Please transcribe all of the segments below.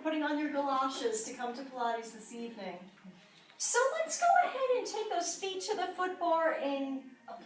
putting on your galoshes to come to Pilates this evening. So let's go ahead and take those feet to the foot bar in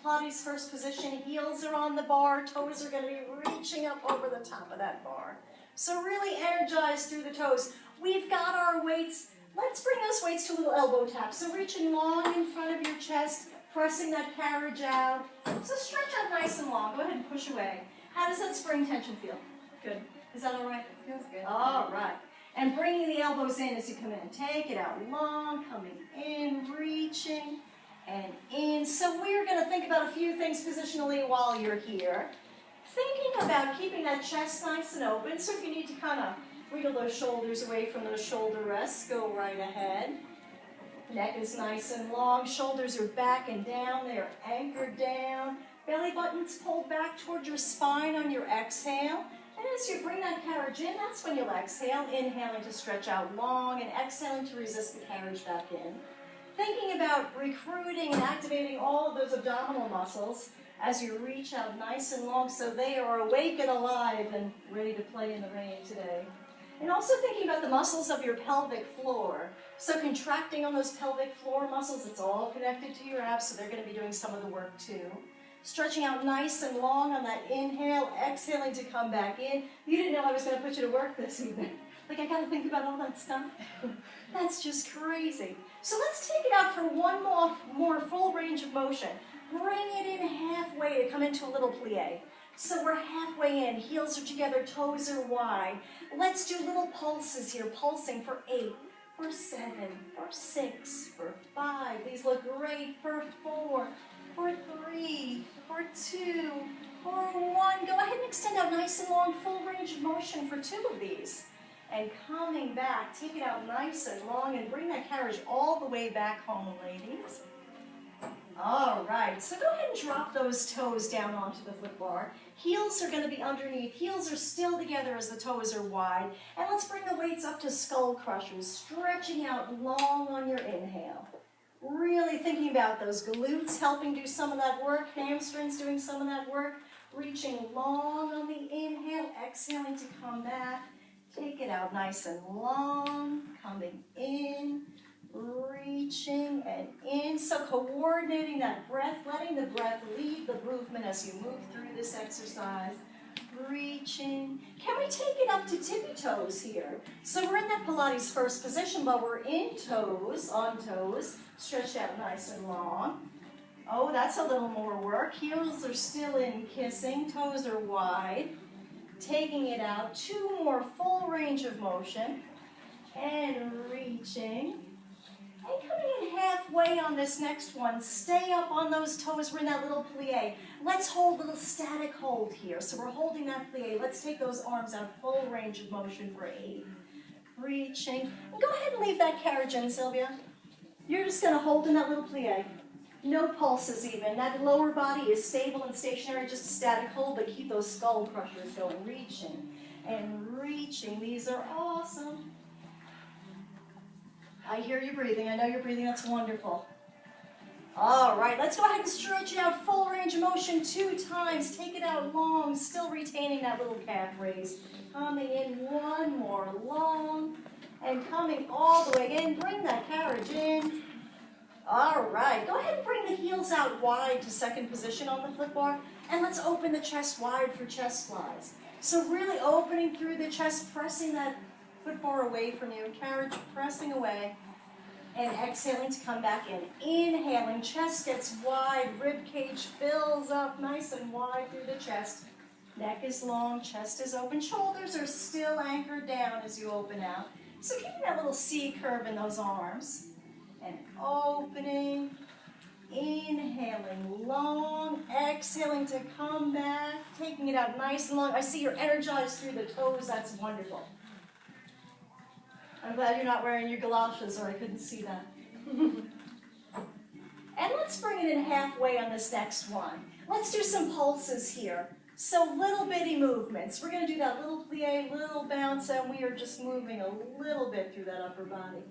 Pilates first position. Heels are on the bar, toes are going to be reaching up over the top of that bar. So really energize through the toes. We've got our weights. Let's bring those weights to a little elbow tap. So reaching long in front of your chest, pressing that carriage out. So stretch out nice and long. Go ahead and push away. How does that spring tension feel? Good. Is that all right? Feels good. All right. And bringing the elbows in as you come in. Take it out long, coming in, reaching, and in. So we're going to think about a few things positionally while you're here. Thinking about keeping that chest nice and open. So if you need to kind of wiggle those shoulders away from those shoulder rests, go right ahead. Neck is nice and long. Shoulders are back and down. They are anchored down. Belly button's pulled back toward your spine on your exhale. And as you bring that carriage in, that's when you'll exhale, inhaling to stretch out long and exhaling to resist the carriage back in. Thinking about recruiting and activating all of those abdominal muscles as you reach out nice and long so they are awake and alive and ready to play in the rain today. And also thinking about the muscles of your pelvic floor. So contracting on those pelvic floor muscles, it's all connected to your abs, so they're going to be doing some of the work too. Stretching out nice and long on that inhale, exhaling to come back in. You didn't know I was going to put you to work this evening. Like, I got to think about all that stuff. That's just crazy. So let's take it out for one more full range of motion. Bring it in halfway to come into a little plie. So we're halfway in. Heels are together, toes are wide. Let's do little pulses here, pulsing for 8, for 7, for 6, for 5. These look great for 4. For 3, for 2, for 1. Go ahead and extend out nice and long, full range of motion for 2 of these. And coming back, take it out nice and long and bring that carriage all the way back home, ladies. All right, so go ahead and drop those toes down onto the foot bar. Heels are going to be underneath. Heels are still together as the toes are wide. And let's bring the weights up to skull crushers, stretching out long on your inhale. Really thinking about those glutes helping do some of that work, hamstrings doing some of that work, reaching long on the inhale, exhaling to come back. Take it out nice and long, coming in, reaching and in. So coordinating that breath, letting the breath lead the movement as you move through this exercise. Reaching. Can we take it up to tippy toes here? So we're in that Pilates first position, but we're in toes, on toes, stretched out nice and long. Oh, that's a little more work. Heels are still in kissing, toes are wide. Taking it out, 2 more full range of motion, and reaching. And coming in halfway on this next one, stay up on those toes. We're in that little plie. Let's hold a little static hold here. So we're holding that plie. Let's take those arms out, full range of motion for 8. Reaching. And go ahead and leave that carriage in, Sylvia. You're just going to hold in that little plie. No pulses even. That lower body is stable and stationary, just a static hold, but keep those skull crushers going. Reaching and reaching. These are awesome. I hear you breathing. I know you're breathing. That's wonderful. All right, let's go ahead and stretch it out, full range of motion 2 times. Take it out long, still retaining that little calf raise. Coming in 1 more long, and coming all the way in. Bring that carriage in. All right, go ahead and bring the heels out wide to second position on the foot bar, and let's open the chest wide for chest slides. So really opening through the chest, pressing that foot bar away from you, carriage pressing away, and exhaling to come back in. Inhaling, chest gets wide, rib cage fills up nice and wide through the chest. Neck is long, chest is open, shoulders are still anchored down as you open out. So keeping that little C curve in those arms. And opening, inhaling long, exhaling to come back, taking it out nice and long. I see you're energized through the toes. That's wonderful. I'm glad you're not wearing your galoshes or I couldn't see that. And let's bring it in halfway on this next one. Let's do some pulses here. So little bitty movements. We're going to do that little plie, little bounce, and we are just moving a little bit through that upper body.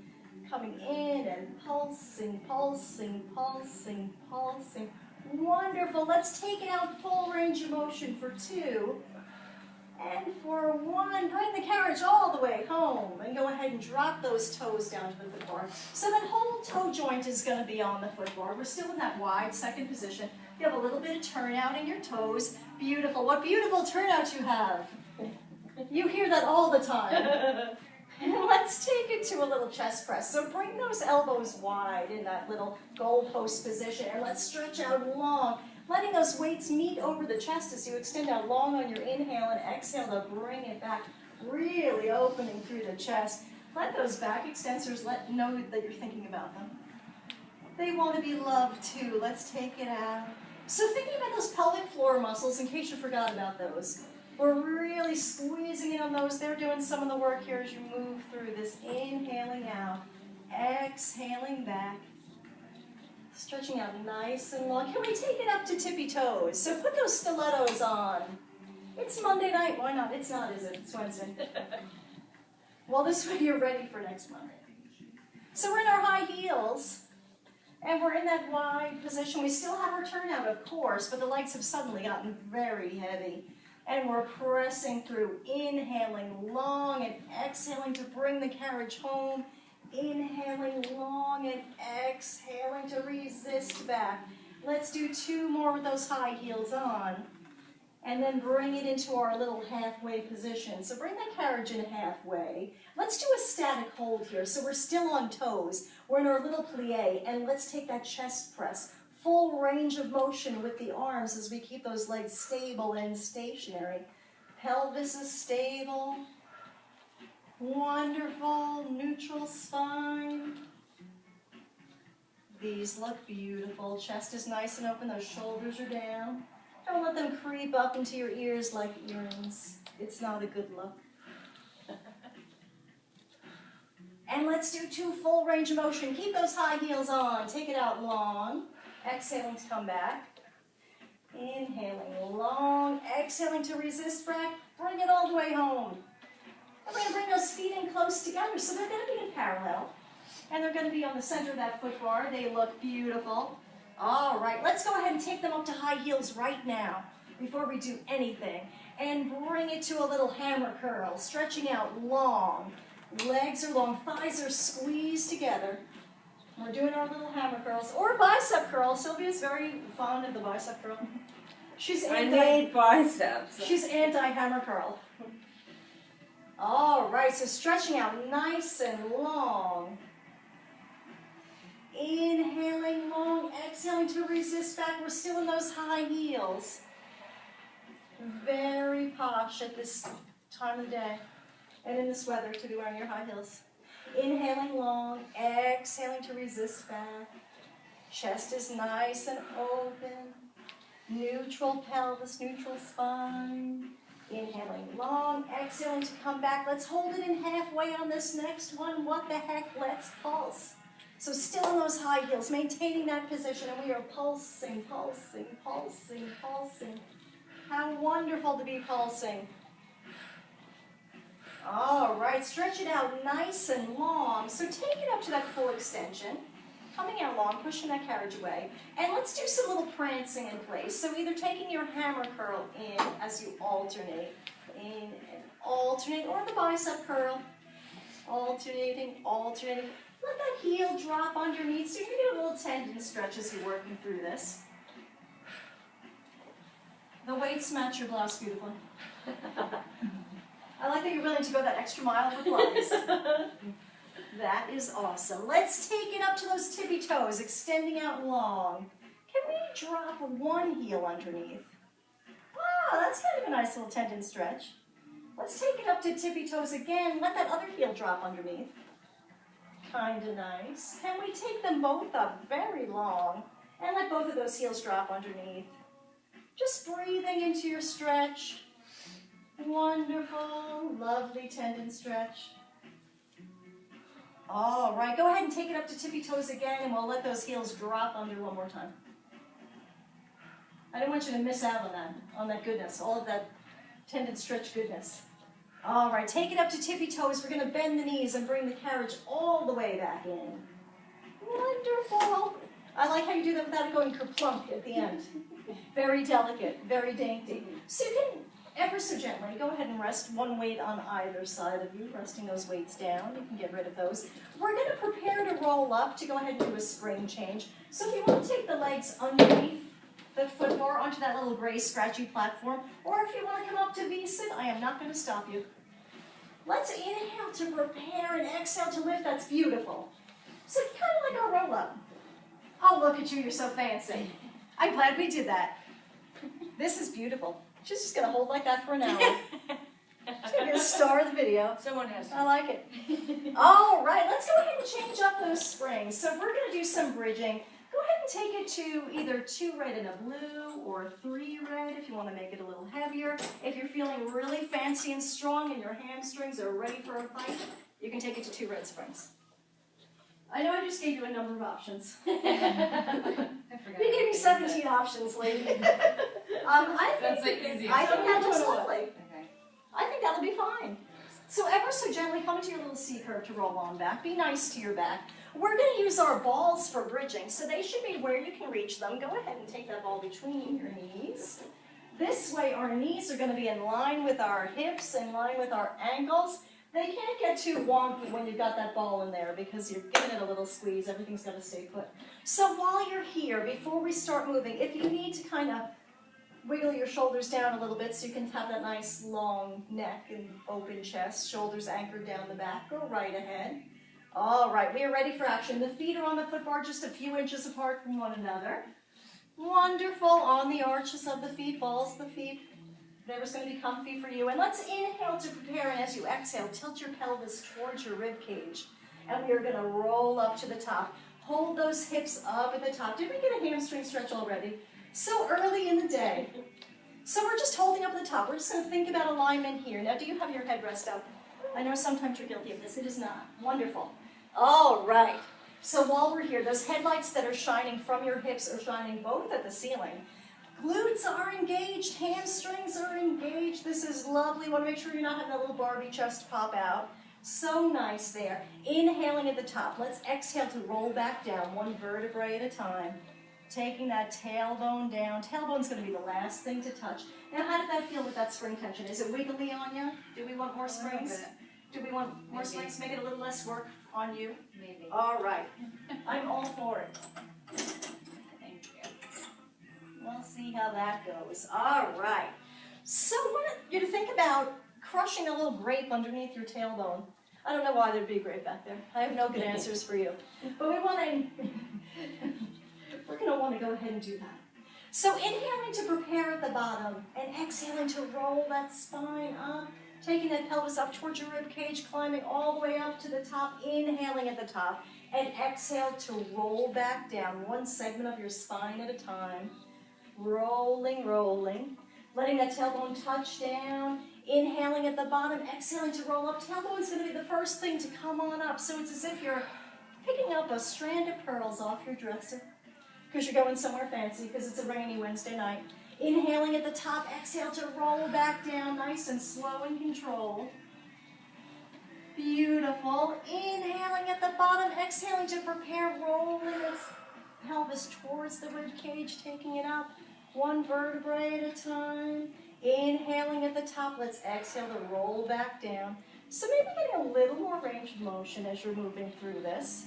Coming in and pulsing, pulsing, pulsing, pulsing. Wonderful. Let's take it out full range of motion for 2. And for 1, bring the carriage all the the way home. And go ahead and drop those toes down to the foot bar. So that whole toe joint is going to be on the foot bar. We're still in that wide second position. You have a little bit of turnout in your toes. Beautiful. What beautiful turnout you have. You hear that all the time. And let's take it to a little chest press. So bring those elbows wide in that little goalpost position. And let's stretch out long, letting those weights meet over the chest as you extend out long on your inhale and exhale to bring it back, really opening through the chest. Let those back extensors know that you're thinking about them. They want to be loved too. Let's take it out. So thinking about those pelvic floor muscles, in case you forgot about those. We're really squeezing in on those. They're doing some of the work here as you move through this. Inhaling out, exhaling back. Stretching out nice and long. Can we take it up to tippy toes? So put those stilettos on. It's Monday night. Why not? It's not, is it? It's Wednesday. Well, this way you're ready for next Monday. So we're in our high heels. And we're in that wide position. We still have our turnout, of course, but the legs have suddenly gotten very heavy. And we're pressing through, inhaling long and exhaling to bring the carriage home. Inhaling long and exhaling to resist back. Let's do 2 more with those high heels on. And then bring it into our little halfway position. So bring the carriage in halfway. Let's do a static hold here. So we're still on toes. We're in our little plie. And let's take that chest press. Full range of motion with the arms as we keep those legs stable and stationary. Pelvis is stable. Wonderful. Neutral spine. These look beautiful. Chest is nice and open. Those shoulders are down. Don't let them creep up into your ears like earrings. It's not a good look. And let's do 2 full range of motion. Keep those high heels on. Take it out long. Exhaling to come back. Inhaling long. Exhaling to resist back. Bring it all the way home. And we're going to bring those feet in close together. So they're going to be in parallel. And they're going to be on the center of that foot bar. They look beautiful. All right, let's go ahead and take them up to high heels right now before we do anything. And bring it to a little hammer curl. Stretching out long. Legs are long. Thighs are squeezed together. We're doing our little hammer curls, or bicep curl. Sylvia's very fond of the bicep curl. I need biceps. She's anti-hammer curl. All right, so stretching out nice and long. Inhaling long, exhaling to resist back. We're still in those high heels. Very posh at this time of the day and in this weather to be wearing your high heels. Inhaling long, exhaling to resist back. Chest is nice and open. Neutral pelvis, neutral spine. Inhaling long, exhaling to come back. Let's hold it in halfway on this next one. What the heck? Let's pulse. So still in those high heels, maintaining that position, and we are pulsing, pulsing, pulsing, pulsing. How wonderful to be pulsing. All right, stretch it out nice and long. So take it up to that full extension. Coming out long, pushing that carriage away. And let's do some little prancing in place. So either taking your hammer curl in as you alternate, in and alternate, or the bicep curl. Alternating, alternating. Let that heel drop underneath. So you're going to do a little tendon stretch as you're working through this. The weights match your blouse beautifully. I like that you're willing to go that extra mile for Pilates. That is awesome. Let's take it up to those tippy toes, extending out long. Can we drop one heel underneath? Wow, that's kind of a nice little tendon stretch. Let's take it up to tippy toes again. Let that other heel drop underneath. Kind of nice. Can we take them both up very long and let both of those heels drop underneath? Just breathing into your stretch. Wonderful, lovely tendon stretch. All right, go ahead and take it up to tippy toes again, and we'll let those heels drop under one more time. I don't want you to miss out on that goodness, all of that tendon stretch goodness. All right, take it up to tippy toes. We're going to bend the knees and bring the carriage all the way back in. Wonderful. I like how you do that without it going kerplunk at the end. Very delicate, very dainty. So you can ever so gently, go ahead and rest one weight on either side of you, resting those weights down. You can get rid of those. We're going to prepare to roll up to go ahead and do a spring change. So if you want to take the legs underneath the foot bar onto that little gray scratchy platform, or if you want to come up to V-sit, I am not going to stop you. Let's inhale to prepare and exhale to lift. That's beautiful. So kind of like our roll up. Oh, look at you, you're so fancy. I'm glad we did that. This is beautiful. She's just going to hold like that for an hour. She's going to be the star of the video. Someone has to. I like it. All right, let's go ahead and change up those springs. So we're going to do some bridging. Go ahead and take it to either 2 red and a blue or 3 red if you want to make it a little heavier. If you're feeling really fancy and strong and your hamstrings are ready for a fight, you can take it to 2 red springs. I know I just gave you a number of options. You gave me 17 options, lady. That's the easiest. I think that looks lovely. Okay. I think that'll be fine. So ever so gently come into your little C curve to roll on back. Be nice to your back. We're going to use our balls for bridging, so they should be where you can reach them. Go ahead and take that ball between your knees. This way our knees are going to be in line with our hips, in line with our ankles. They can't get too wonky when you've got that ball in there because you're giving it a little squeeze. Everything's got to stay put. So while you're here, before we start moving, if you need to kind of wiggle your shoulders down a little bit so you can have that nice long neck and open chest, shoulders anchored down the back, go right ahead. All right, we are ready for action. The feet are on the foot bar just a few inches apart from one another. Wonderful. On the arches of the feet, balls of the feet. Whatever's going to be comfy for you. And let's inhale to prepare, and as you exhale, tilt your pelvis towards your rib cage. And we are going to roll up to the top. Hold those hips up at the top. Did we get a hamstring stretch already? So early in the day. So we're just holding up at the top. We're just going to think about alignment here. Now, do you have your headrest up? I know sometimes you're guilty of this. It is not. Wonderful. All right. So while we're here, those headlights that are shining from your hips are shining both at the ceiling. Glutes are engaged, hamstrings are engaged. This is lovely. You want to make sure you're not having that little Barbie chest pop out. So nice there. Inhaling at the top. Let's exhale to roll back down, one vertebrae at a time. Taking that tailbone down. Tailbone's going to be the last thing to touch. Now, how did that feel with that spring tension? Is it wiggly on you? Do we want more springs? Do we want more springs? Make it a little less work on you? Maybe. All right. I'm all for it. Thank you. We'll see how that goes. All right. So I want you to think about crushing a little grape underneath your tailbone. I don't know why there'd be a grape back there. I have no good answers for you. But we want to, we're going to want to go ahead and do that. So inhaling to prepare at the bottom and exhaling to roll that spine up. Taking that pelvis up towards your rib cage, climbing all the way up to the top, inhaling at the top, and exhale to roll back down, one segment of your spine at a time. Rolling, rolling. Letting that tailbone touch down, inhaling at the bottom, exhaling to roll up. Tailbone's going to be the first thing to come on up, so it's as if you're picking up a strand of pearls off your dresser because you're going somewhere fancy because it's a rainy Wednesday night. Inhaling at the top, exhale to roll back down, nice and slow and controlled. Beautiful. Inhaling at the bottom, exhaling to prepare, rolling its pelvis towards the rib cage, taking it up, one vertebrae at a time. Inhaling at the top, let's exhale to roll back down. So maybe getting a little more range of motion as you're moving through this.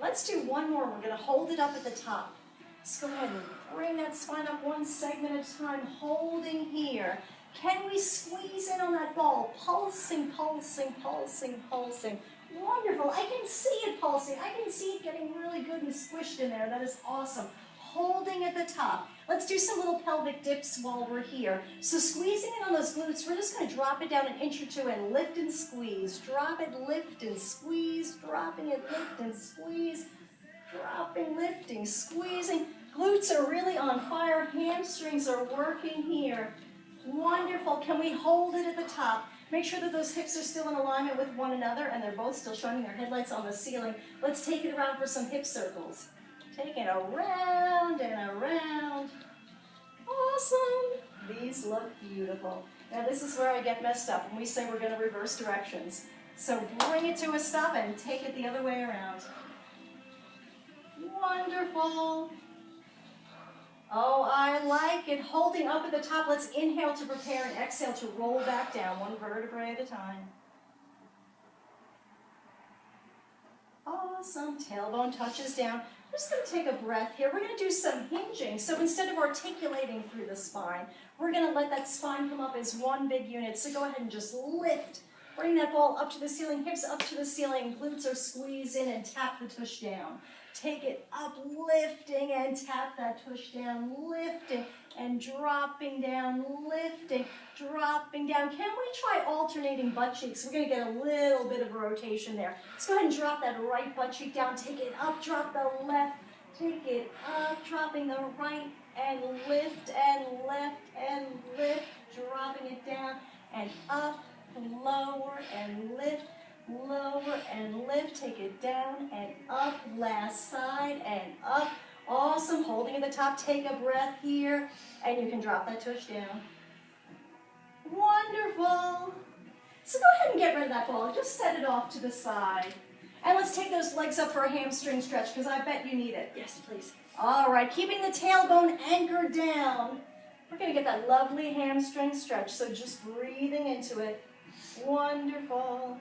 Let's do one more. We're going to hold it up at the top. Let's go ahead and bring that spine up one segment at a time, holding here. Can we squeeze in on that ball? Pulsing, pulsing, pulsing, pulsing. Wonderful. I can see it pulsing. I can see it getting really good and squished in there. That is awesome. Holding at the top. Let's do some little pelvic dips while we're here. So squeezing in on those glutes, we're just going to drop it down an inch or two and lift and squeeze. Drop it, lift and squeeze. Dropping it, lift and squeeze. Dropping, lifting, squeezing. Glutes are really on fire. Hamstrings are working here. Wonderful. Can we hold it at the top? Make sure that those hips are still in alignment with one another and they're both still shining their headlights on the ceiling. Let's take it around for some hip circles. Take it around and around. Awesome. These look beautiful. Now this is where I get messed up when we say we're going to reverse directions. So bring it to a stop and take it the other way around. Wonderful. Oh, I like it. Holding up at the top, let's inhale to prepare and exhale to roll back down, one vertebrae at a time. Awesome. Tailbone touches down. We're just going to take a breath here. We're going to do some hinging. So instead of articulating through the spine, we're going to let that spine come up as one big unit. So go ahead and just lift. Bring that ball up to the ceiling, hips up to the ceiling, glutes are squeezed in, and tap the tush down. Take it up, lifting, and tap that tush down, lifting, and dropping down, lifting, dropping down. Can we try alternating butt cheeks? We're going to get a little bit of a rotation there. Let's go ahead and drop that right butt cheek down. Take it up, drop the left. Take it up, dropping the right, and lift, and lift, and lift. Dropping it down, and up, lower, and lift. Lower and lift, take it down and up, last side and up. Awesome, holding at the top, take a breath here, and you can drop that tush down. Wonderful. So go ahead and get rid of that ball, just set it off to the side. And let's take those legs up for a hamstring stretch, because I bet you need it. Yes, please. All right, keeping the tailbone anchored down. We're gonna get that lovely hamstring stretch, so just breathing into it. Wonderful.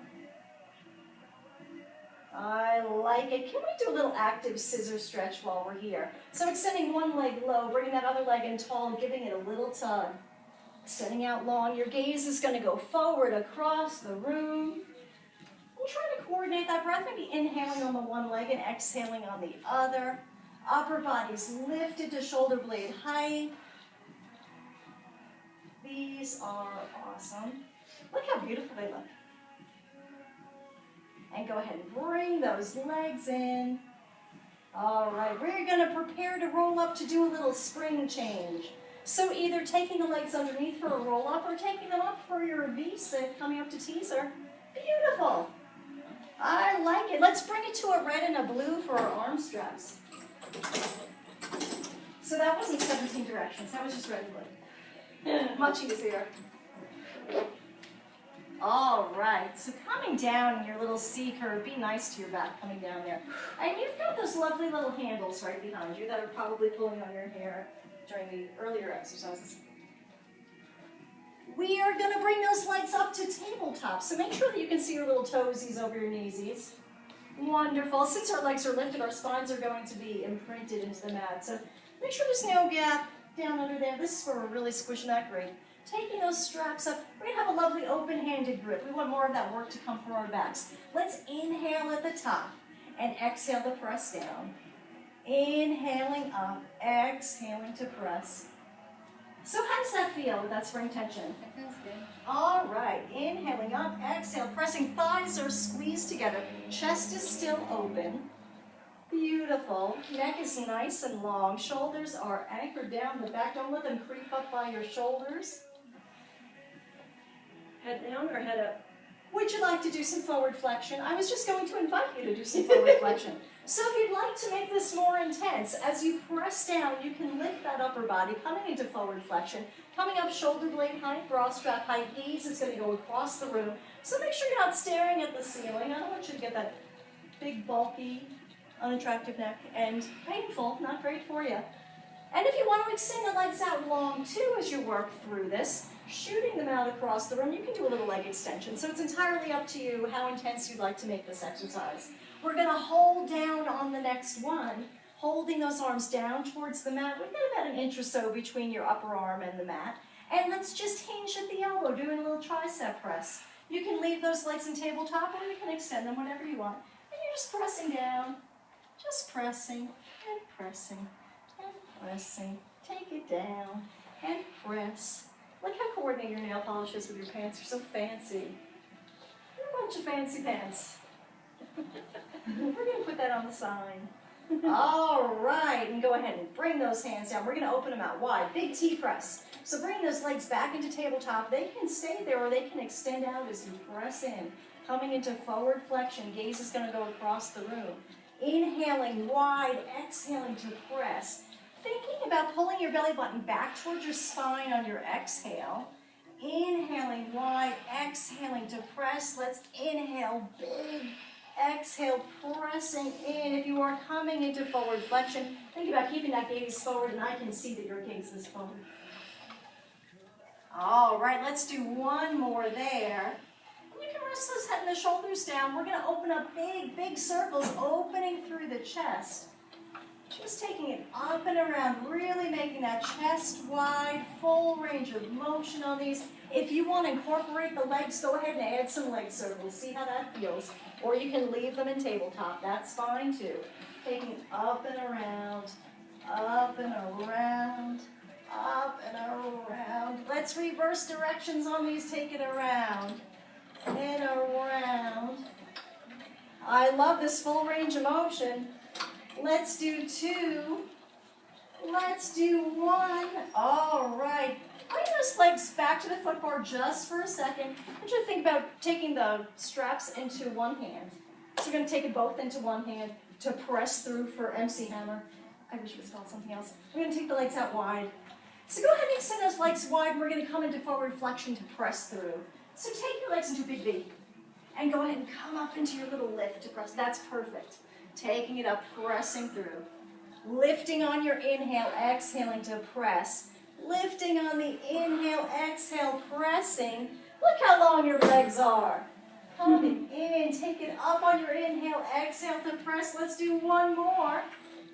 I like it. Can we do a little active scissor stretch while we're here? So extending one leg low, bringing that other leg in tall, and giving it a little tug. Extending out long. Your gaze is going to go forward across the room. And trying to coordinate that breath, maybe inhaling on the one leg and exhaling on the other. Upper body's lifted to shoulder blade height. These are awesome. Look how beautiful they look. And go ahead and bring those legs in. All right, we're going to prepare to roll up to do a little spring change. So either taking the legs underneath for a roll up or taking them up for your V-sit, coming up to teaser. Beautiful. I like it. Let's bring it to a red and a blue for our arm straps. So that wasn't 17 directions, that was just red and blue. Much easier. All right, so coming down in your little C curve, be nice to your back coming down there. And you've got those lovely little handles right behind you that are probably pulling on your hair during the earlier exercises. We are going to bring those legs up to tabletop, so make sure that you can see your little toesies over your kneesies. Wonderful. Since our legs are lifted, our spines are going to be imprinted into the mat, so make sure there's no gap down under there. This is where we're really squishing that grade. Taking those straps up, we're going to have a lovely open-handed grip. We want more of that work to come from our backs. Let's inhale at the top and exhale to press down. Inhaling up, exhaling to press. So how does that feel with that spring tension? That feels good. All right, inhaling up, exhale, pressing, thighs are squeezed together. Chest is still open. Beautiful. Neck is nice and long. Shoulders are anchored down the back. Don't let them creep up by your shoulders. Head down or head up? Would you like to do some forward flexion? I was just going to invite you to do some forward flexion. So if you'd like to make this more intense, as you press down, you can lift that upper body, coming into forward flexion, coming up shoulder blade height, bra strap height. Gaze is going to go across the room. So make sure you're not staring at the ceiling. I don't want you to get that big, bulky, unattractive neck and painful, not great for you. And if you want to extend the legs out long too as you work through this, shooting them out across the room, you can do a little leg extension. So it's entirely up to you how intense you'd like to make this exercise. We're going to hold down on the next one, holding those arms down towards the mat. We've got about an inch or so between your upper arm and the mat. And let's just hinge at the elbow, doing a little tricep press. You can leave those legs in tabletop or you can extend them whenever you want. And you're just pressing down, just pressing and pressing and pressing. Take it down and press. Look how coordinated your nail polish is with your pants. You're so fancy. You're a bunch of fancy pants. We're going to put that on the sign. All right, and go ahead and bring those hands down. We're going to open them out wide. Big T press. So bring those legs back into tabletop. They can stay there or they can extend out as you press in. Coming into forward flexion. Gaze is going to go across the room. Inhaling wide, exhaling to press. Thinking about pulling your belly button back towards your spine on your exhale. Inhaling wide, exhaling to press. Let's inhale big, exhale, pressing in. If you are coming into forward flexion, think about keeping that gaze forward, and I can see that your gaze is forward. All right, let's do one more there. You can rest those head and the shoulders down. We're going to open up big, big circles, opening through the chest. Just taking it up and around, really making that chest wide, full range of motion on these. If you want to incorporate the legs, go ahead and add some leg circles. See how that feels. Or you can leave them in tabletop. That's fine too. Taking it up and around, up and around, up and around. Let's reverse directions on these. Take it around and around. I love this full range of motion. Let's do two. Let's do one. All right. Bring those legs back to the foot bar just for a second. I want you to think about taking the straps into one hand. So you're going to take it both into one hand to press through for MC Hammer. I wish it was called something else. We're going to take the legs out wide. So go ahead and extend those legs wide, and we're going to come into forward flexion to press through. So take your legs into a big V. And go ahead and come up into your little lift to press. That's perfect. Taking it up, pressing through. Lifting on your inhale, exhaling to press. Lifting on the inhale, exhale, pressing. Look how long your legs are. Coming in, take it up on your inhale, exhale to press. Let's do one more.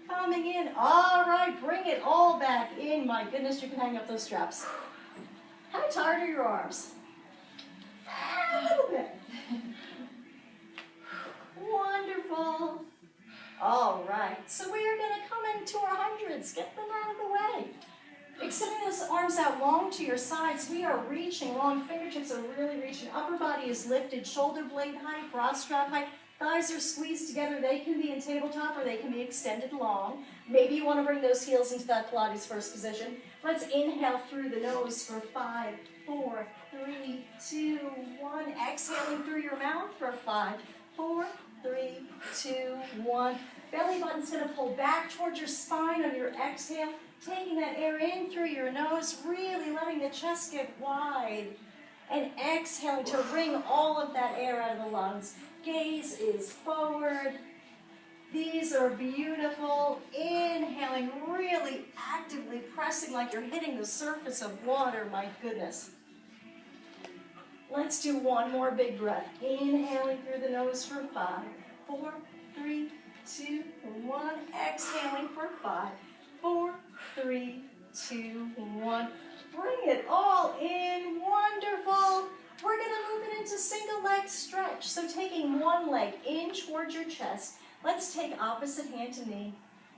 Coming in. All right, bring it all back in. My goodness, you can hang up those straps. How tired are your arms? A little bit. Wonderful. All right, so we are going to come into our hundreds. Get them out of the way. Extending those arms out long to your sides. We are reaching long. Fingertips are really reaching. Upper body is lifted. Shoulder blade height, bra strap height. Thighs are squeezed together. They can be in tabletop or they can be extended long. Maybe you want to bring those heels into that Pilates first position. Let's inhale through the nose for 5, 4, 3, 2, 1. Exhaling through your mouth for 5, 4, 3, 2, 1. Belly button's going to pull back towards your spine on your exhale. Taking that air in through your nose, really letting the chest get wide. And exhaling to wring all of that air out of the lungs. Gaze is forward. These are beautiful. Inhaling, really actively pressing like you're hitting the surface of water. My goodness. Let's do one more big breath. Inhaling through the nose for 5, 4, 3, 2, 1. Exhaling for 5, 4, 3, 2, 1. Bring it all in. Wonderful. We're going to move it into single leg stretch. So taking one leg in towards your chest. Let's take opposite hand to knee.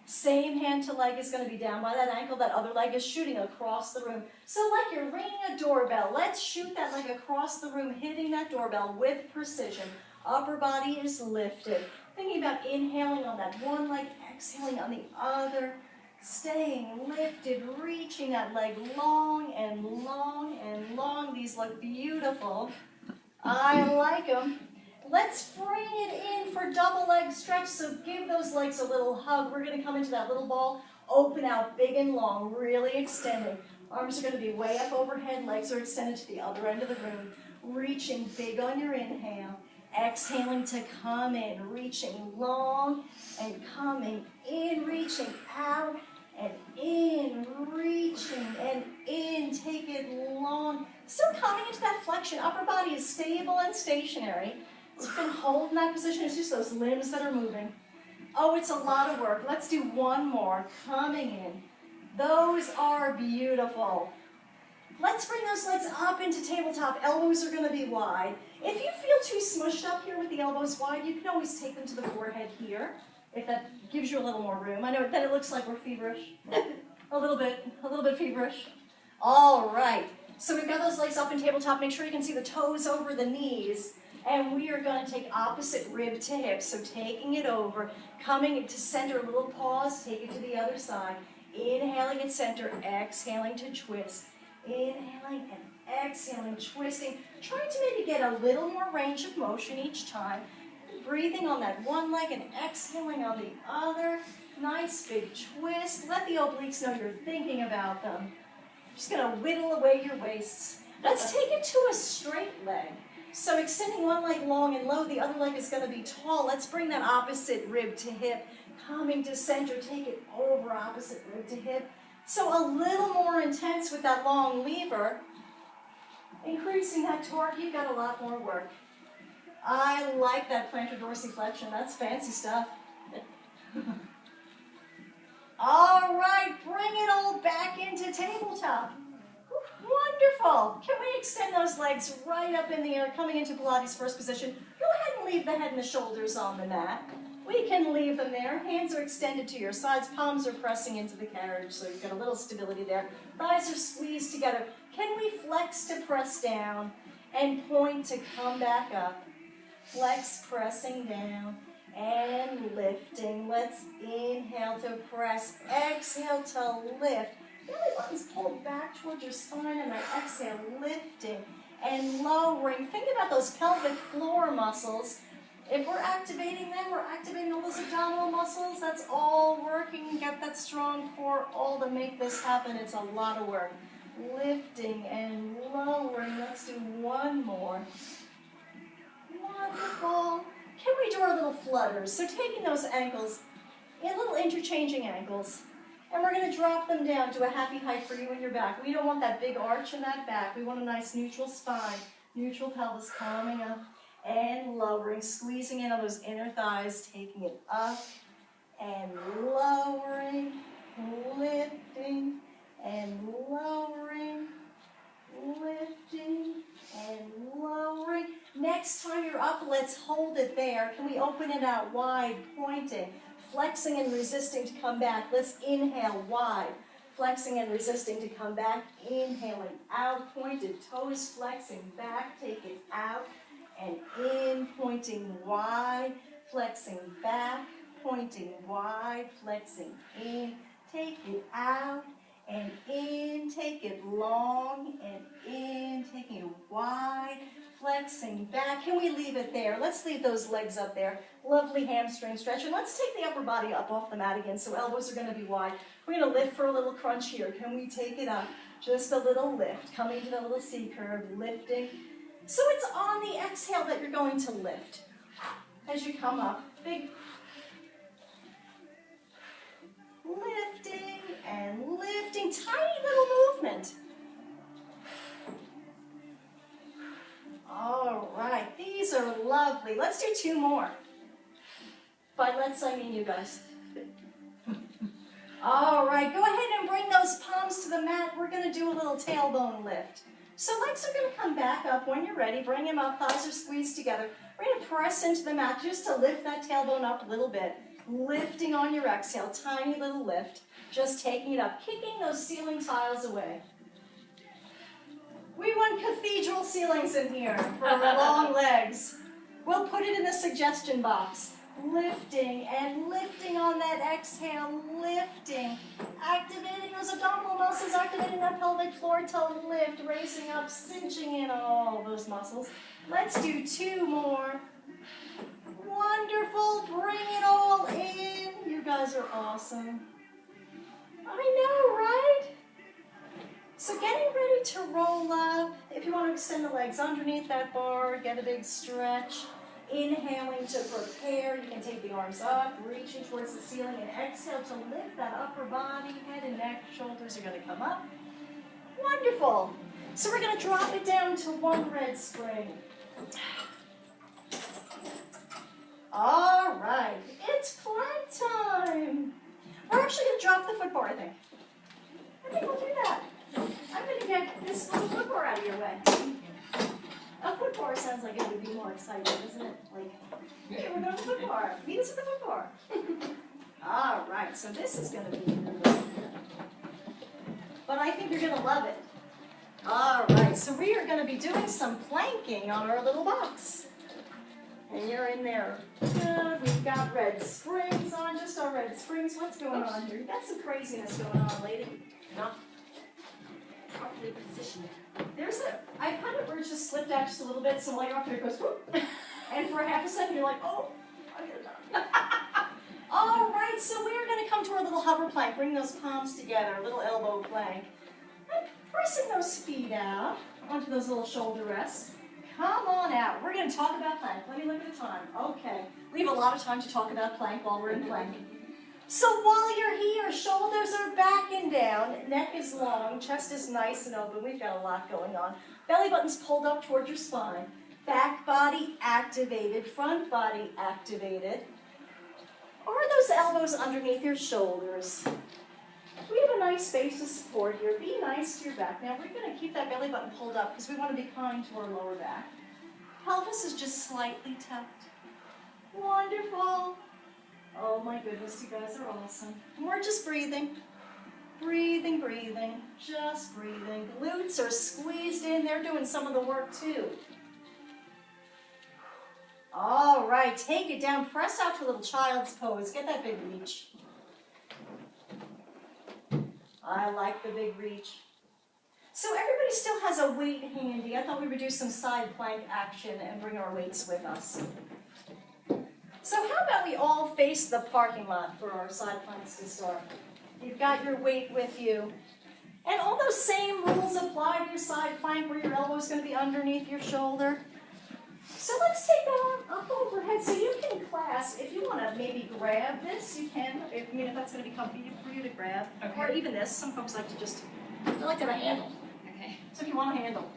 Same hand to leg is going to be down by that ankle. That other leg is shooting across the room. So like you're ringing a doorbell, let's shoot that leg across the room, hitting that doorbell with precision. Upper body is lifted. Thinking about inhaling on that one leg, exhaling on the other. Staying lifted, reaching that leg long and long and long. These look beautiful. I like them. Let's bring it in for double leg stretch. So give those legs a little hug. We're going to come into that little ball. Open out big and long, really extending. Arms are going to be way up overhead. Legs are extended to the other end of the room. Reaching big on your inhale. Exhaling to come in. Reaching long and coming in. Reaching out. And in, reaching, and in, take it long. Still coming into that flexion. Upper body is stable and stationary. You can hold in that position. It's just those limbs that are moving. Oh, it's a lot of work. Let's do one more. Coming in. Those are beautiful. Let's bring those legs up into tabletop. Elbows are going to be wide. If you feel too smushed up here with the elbows wide, you can always take them to the forehead here. If that gives you a little more room. I know then it looks like we're feverish. a little bit feverish. All right. So we've got those legs up in tabletop. Make sure you can see the toes over the knees. And we are going to take opposite rib to hip. So taking it over, coming to center, a little pause, take it to the other side. Inhaling at center, exhaling to twist. Inhaling and exhaling, twisting. Trying to maybe get a little more range of motion each time. Breathing on that one leg and exhaling on the other. Nice big twist. Let the obliques know you're thinking about them. Just going to whittle away your waists. Let's take it to a straight leg. So extending one leg long and low, the other leg is going to be tall. Let's bring that opposite rib to hip, coming to center, take it over opposite rib to hip. So a little more intense with that long lever, increasing that torque. You've got a lot more work. I like that plantar dorsiflexion. That's fancy stuff. All right, bring it all back into tabletop. Wonderful. Can we extend those legs right up in the air, coming into Pilates first position? Go ahead and leave the head and the shoulders on the mat. We can leave them there. Hands are extended to your sides. Palms are pressing into the carriage, so you've got a little stability there. Thighs are squeezed together. Can we flex to press down and point to come back up? Flex, pressing down and lifting. Let's inhale to press. Exhale to lift. Belly button's pulled back towards your spine, and I exhale, lifting and lowering. Think about those pelvic floor muscles. If we're activating them, we're activating all those abdominal muscles. That's all working. Get that strong core all to make this happen. It's a lot of work. Lifting and lowering. Let's do one more. Wonderful. Can we do our little flutters? So taking those ankles, little interchanging ankles. And we're going to drop them down to a happy height for you and your back. We don't want that big arch in that back. We want a nice neutral spine, neutral pelvis, coming up and lowering, squeezing in on those inner thighs, taking it up and lowering, lifting and lowering, lifting and lowering. Next time you're up, let's hold it there. Can we open it out wide, pointing? Flexing and resisting to come back. Let's inhale wide. Flexing and resisting to come back. Inhaling out, pointed toes, flexing back, take it out, and in, pointing wide, flexing back, pointing wide, flexing in, take it out, and in, take it long, and in, taking it wide, flexing back. Can we leave it there? Let's leave those legs up there. Lovely hamstring stretch. And let's take the upper body up off the mat again, so elbows are going to be wide. We're going to lift for a little crunch here. Can we take it up? Just a little lift. Coming to the little C curve, lifting. So it's on the exhale that you're going to lift. As you come up, big lifting and lifting. Tiny little movement. All right, these are lovely. Let's do two more. By let's, I mean you guys. All right, go ahead and bring those palms to the mat. We're going to do a little tailbone lift. So legs are going to come back up when you're ready. Bring them up, thighs are squeezed together. We're going to press into the mat just to lift that tailbone up a little bit. Lifting on your exhale, tiny little lift. Just taking it up, kicking those ceiling tiles away. We want cathedral ceilings in here for our long legs. We'll put it in the suggestion box. Lifting and lifting on that exhale, lifting. Activating those abdominal muscles, activating that pelvic floor to lift, raising up, cinching in on all those muscles. Let's do two more. Wonderful, bring it all in. You guys are awesome. I know, right? So getting ready to roll up. If you want to extend the legs underneath that bar, get a big stretch. Inhaling to prepare. You can take the arms up, reaching towards the ceiling, and exhale to lift that upper body. Head and neck, shoulders are going to come up. Wonderful. So we're going to drop it down to one red spring. All right, it's plank time. We're actually going to drop the foot bar, I think. I think we'll do that. I'm going to get this little foot bar out of your way. A foot bar sounds like it would be more exciting, doesn't it? Like, hey, we're going to the foot bar. Meet us at the foot bar. All right, so this is going to be nervous. But I think you're going to love it. All right, so we are going to be doing some planking on our little box. And you're in there. Good. We've got red springs on, just our red springs. What's going on here? You've got some craziness going on, lady. Not properly positioned. I kind of urge just slipped out just a little bit, so while you're up there, it goes whoop. And for half a second, you're like, oh, I get it done. All right, so we're going to come to our little hover plank. Bring those palms together, a little elbow plank. And pressing those feet out onto those little shoulder rests. Come on out. We're going to talk about plank. Let me look at the time. Okay. We have a lot of time to talk about plank while we're in plank. So while you're here, shoulders are back and down, neck is long, chest is nice and open. We've got a lot going on. Belly button's pulled up towards your spine. Back body activated, front body activated. Are those elbows underneath your shoulders? We have a nice base of support here. Be nice to your back. Now we're going to keep that belly button pulled up because we want to be kind to our lower back. Pelvis is just slightly tucked. Wonderful. Oh my goodness, you guys are awesome. And we're just breathing. Breathing, breathing, just breathing. Glutes are squeezed in. They're doing some of the work too. All right, take it down. Press out to a little child's pose. Get that big reach. I like the big reach. So everybody still has a weight handy. I thought we would do some side plank action and bring our weights with us. So how about we all face the parking lot for our side planks to start? You've got your weight with you. And all those same rules apply to your side plank where your elbow is going to be underneath your shoulder. So let's take that up overhead so you can clasp. If you want to maybe grab this, you can. If that's going to be comfy for you to grab. Okay. Or even this. Some folks like to just, they like to have a handle. Okay. So if you want a handle.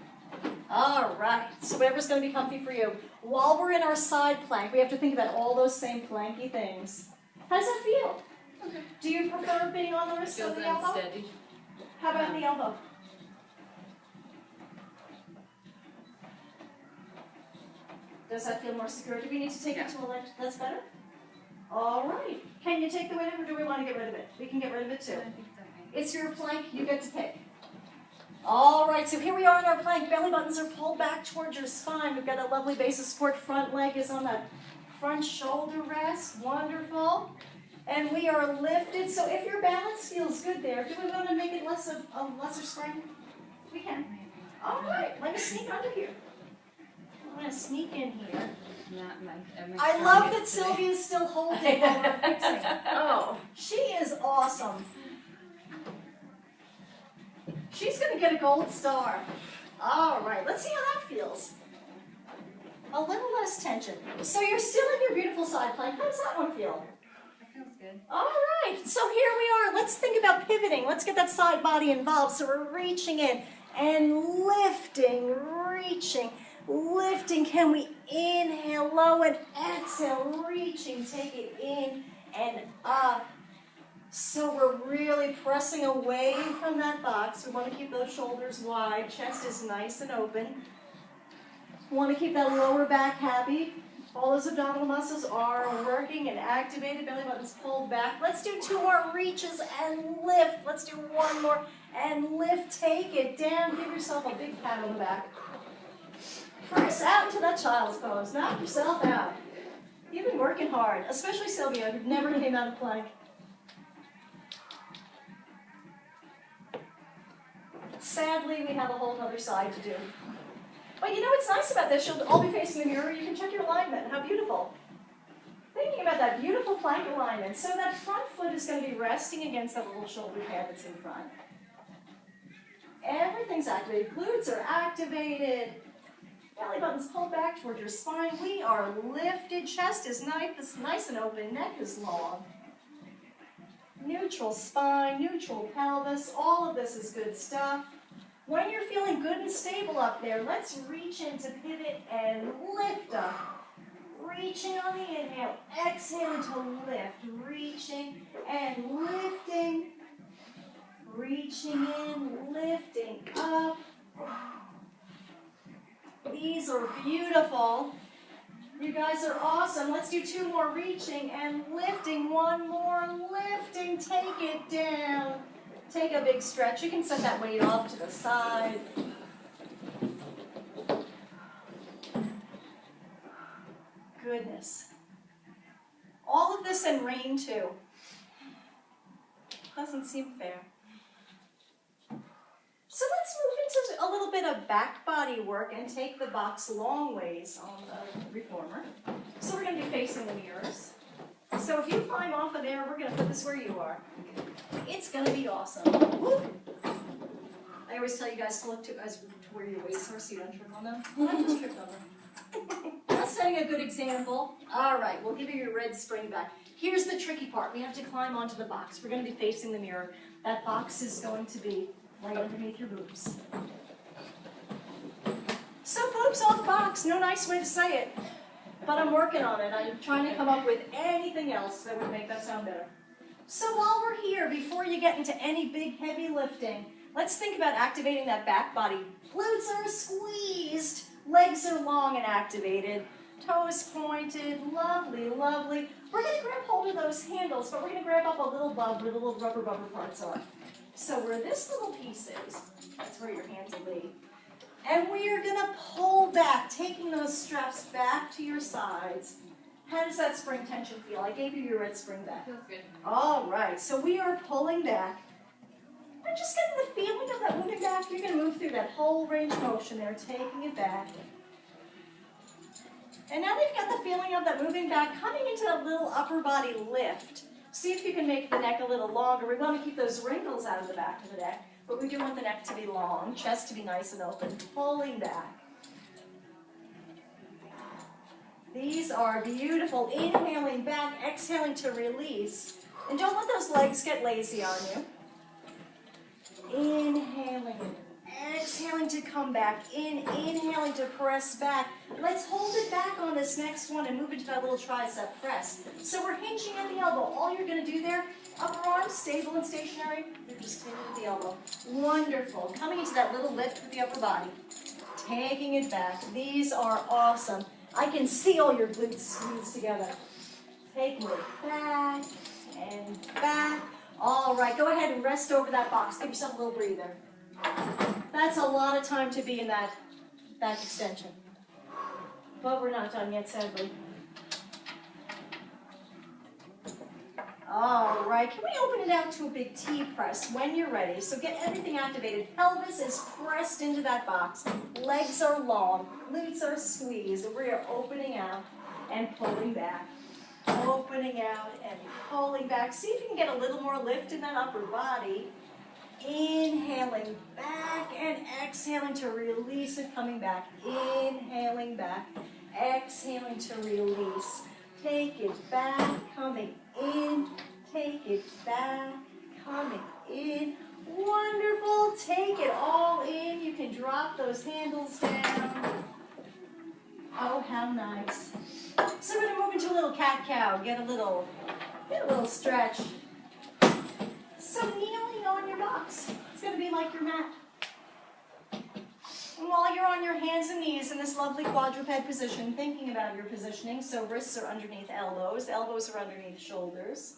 All right. So whatever's going to be comfy for you. While we're in our side plank, we have to think about all those same planky things. How does that feel? Okay. Do you prefer being on the wrist or the elbow? Steady. How about the elbow? Does that feel more secure? Do we need to take it to a left? That's better? All right. Can you take the weight up or do we want to get rid of it? We can get rid of it too. It's your plank. You get to pick. All right. So here we are in our plank. Belly buttons are pulled back towards your spine. We've got a lovely base of support. Front leg is on that front shoulder rest. Wonderful. And we are lifted. So if your balance feels good there, do we want to make it lesser spring? We can. All right. Let me sneak under here. I'm going to sneak in here. I love that Sylvia's still holding while we're fixing. Oh, she is awesome. She's going to get a gold star. All right, let's see how that feels. A little less tension. So you're still in your beautiful side plank. How does that one feel? That feels good. All right, so here we are. Let's think about pivoting. Let's get that side body involved. So we're reaching in and lifting, reaching. Lifting, can we inhale low and exhale, reaching, take it in and up. So we're really pressing away from that box. We want to keep those shoulders wide, chest is nice and open. We want to keep that lower back happy. All those abdominal muscles are working and activated, belly button's pulled back. Let's do 2 more reaches and lift. Let's do 1 more and lift, take it down. Give yourself a big pat on the back. Press out into that child's pose. Knock yourself out. You've been working hard, especially Sylvia, who never came out of plank. Sadly, we have a whole other side to do. But you know what's nice about this? You'll all be facing the mirror. You can check your alignment. How beautiful. Thinking about that beautiful plank alignment. So that front foot is going to be resting against that little shoulder pad that's in front. Everything's activated. Glutes are activated. Belly button's pulled back towards your spine. We are lifted. Chest is nice and open. Neck is long. Neutral spine, neutral pelvis. All of this is good stuff. When you're feeling good and stable up there, let's reach into pivot and lift up. Reaching on the inhale. Exhale to lift. Reaching and lifting. Reaching in, lifting up. These are beautiful. You guys are awesome. Let's do 2 more reaching and lifting. 1 more lifting. Take it down. Take a big stretch. You can set that weight off to the side. Goodness. All of this in rain too. Doesn't seem fair. So let's move into a little bit of back body work and take the box long ways on the reformer. So we're going to be facing the mirrors. So if you climb off of there, we're going to put this where you are. It's going to be awesome. Woo. I always tell you guys to look where your weights are so you don't trip on them. I just tripped on them. That's setting a good example. All right, we'll give you your red spring back. Here's the tricky part. We have to climb onto the box. We're going to be facing the mirror. That box is going to be right underneath your boobs. So boobs off box, no nice way to say it. But I'm working on it. I'm trying to come up with anything else that would make that sound better. So while we're here, before you get into any big heavy lifting, let's think about activating that back body. Glutes are squeezed, legs are long and activated, toes pointed, lovely, lovely. We're going to grab hold of those handles, but we're going to grab up a little above where the little rubber parts are. So where this little piece is, that's where your hands will be. And we are going to pull back, taking those straps back to your sides. How does that spring tension feel? I gave you your red spring back. Feels good. All right, so we are pulling back. And just getting the feeling of that moving back. You're going to move through that whole range of motion there, taking it back. And now we've got the feeling of that moving back, coming into that little upper body lift. See if you can make the neck a little longer. We want to keep those wrinkles out of the back of the neck, but we do want the neck to be long, chest to be nice and open, pulling back. These are beautiful. Inhaling back, exhaling to release. And don't let those legs get lazy on you. Inhaling, exhaling to come back in, inhaling to press back. Let's hold it back on this next one and move into that little tricep press. So we're hinging at the elbow. All you're going to do there, upper arm stable and stationary, you're just hinging at the elbow. Wonderful. Coming into that little lift with the upper body. Taking it back. These are awesome. I can see all your glutes squeezed together. Taking it back and back. All right, go ahead and rest over that box. Give yourself a little breather. That's a lot of time to be in that back extension. But we're not done yet, sadly. All right, can we open it out to a big T press when you're ready? So get everything activated. Pelvis is pressed into that box. Legs are long. Glutes are squeezed. We are opening out and pulling back. Opening out and pulling back. See if you can get a little more lift in that upper body. Inhaling back and exhaling to release and coming back. Inhaling back, exhaling to release. Take it back, coming in. Take it back, coming in. Wonderful. Take it all in. You can drop those handles down. Oh, how nice. So we're going to move into a little cat-cow. Get a little stretch. So kneeling on your box. It's going to be like your mat. And while you're on your hands and knees in this lovely quadruped position, thinking about your positioning, so wrists are underneath elbows are underneath shoulders.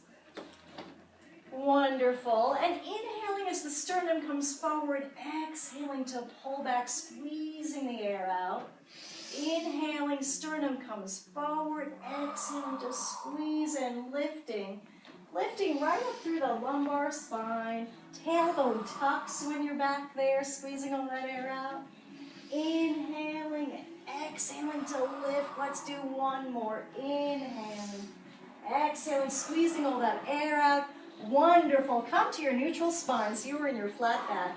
Wonderful. And inhaling as the sternum comes forward, exhaling to pull back, squeezing the air out. Inhaling, sternum comes forward, exhaling to squeeze and lifting. Lifting right up through the lumbar spine. Tailbone tucks when you're back there, squeezing all that air out. Inhaling and exhaling to lift. Let's do one more. Inhaling, exhaling, squeezing all that air out. Wonderful. Come to your neutral spine so you are in your flat back.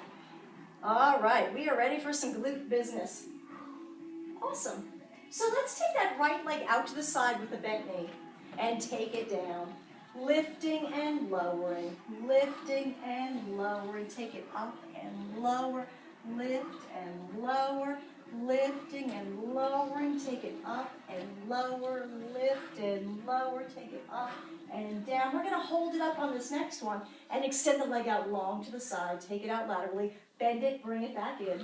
All right, we are ready for some glute business. Awesome. So let's take that right leg out to the side with the bent knee and take it down. Lifting and lowering, lifting and lowering. Take it up and lower, lift and lower, lifting and lowering. Take it up and lower, lift and lower. Take it up and down. We're going to hold it up on this next one and extend the leg out long to the side. Take it out laterally, bend it, bring it back in.